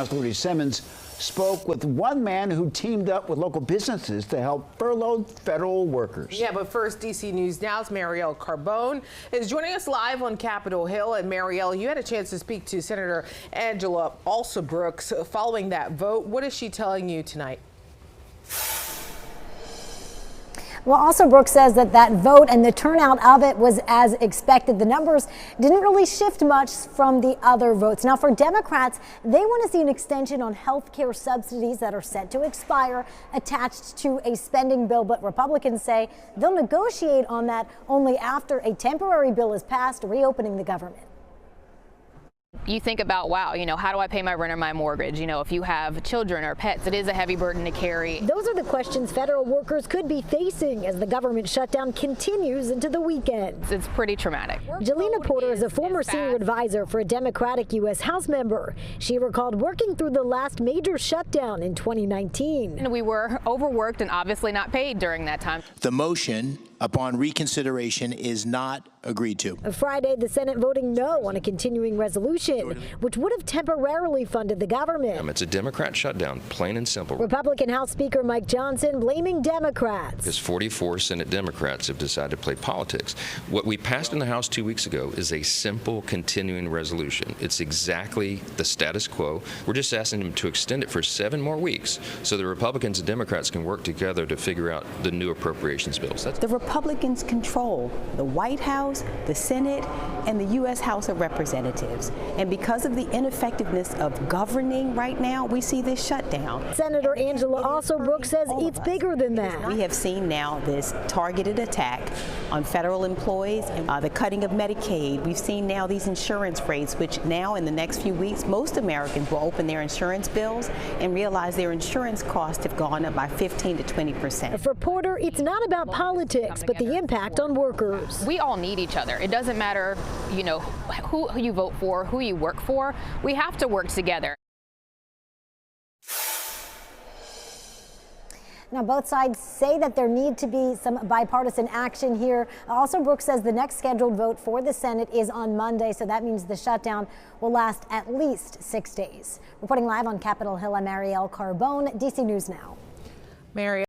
House Lord Simmons spoke with one man who teamed up with local businesses to help furlough federal workers. Yeah, but first, DC News Now's Marielle Carbone is joining us live on Capitol Hill. And Marielle, you had a chance to speak to Senator Angela Brooks following that vote. What is she telling you tonight? Well, also Brooks says that vote and the turnout of it was as expected. The numbers didn't really shift much from the other votes. Now, for Democrats, they want to see an extension on health care subsidies that are set to expire attached to a spending bill. But Republicans say they'll negotiate on that only after a temporary bill is passed, reopening the government. You think about, wow, how do I pay my rent or my mortgage? If you have children or pets, it is a heavy burden to carry. Those are the questions federal workers could be facing as the government shutdown continues into the weekend. It's pretty traumatic. Jelena Porter is a former senior advisor for a Democratic U.S. House member. She recalled working through the last major shutdown in 2019. And we were overworked and obviously not paid during that time. The motion upon reconsideration is not agreed to. Friday, the Senate voting no on a continuing resolution, which would have temporarily funded the government. It's a Democrat shutdown, plain and simple. Republican House Speaker Mike Johnson blaming Democrats. Because 44 Senate Democrats have decided to play politics. What we passed in the House 2 weeks ago is a simple continuing resolution. It's exactly the status quo. We're just asking them to extend it for 7 more weeks so the Republicans and Democrats can work together to figure out the new appropriations bills. The Republicans control the White House, the Senate, and the U.S. House of Representatives. And because of the ineffectiveness of governing right now, we see this shutdown. Senator Angela also Brooks says it's bigger than that. We have seen now this targeted attack on federal employees, the cutting of Medicaid. We've seen now these insurance rates, which now in the next few weeks, most Americans will open their insurance bills and realize their insurance costs have gone up by 15 to 20%. For Porter, it's not about politics, but the impact on workers. We all need each other. It doesn't matter, who you vote for, who you work for. We have to work together. Now, both sides say that there need to be some bipartisan action here. Also, Brooks says the next scheduled vote for the Senate is on Monday, so that means the shutdown will last at least 6 days. Reporting live on Capitol Hill, I'm Marielle Carbone, DC News Now. Marielle.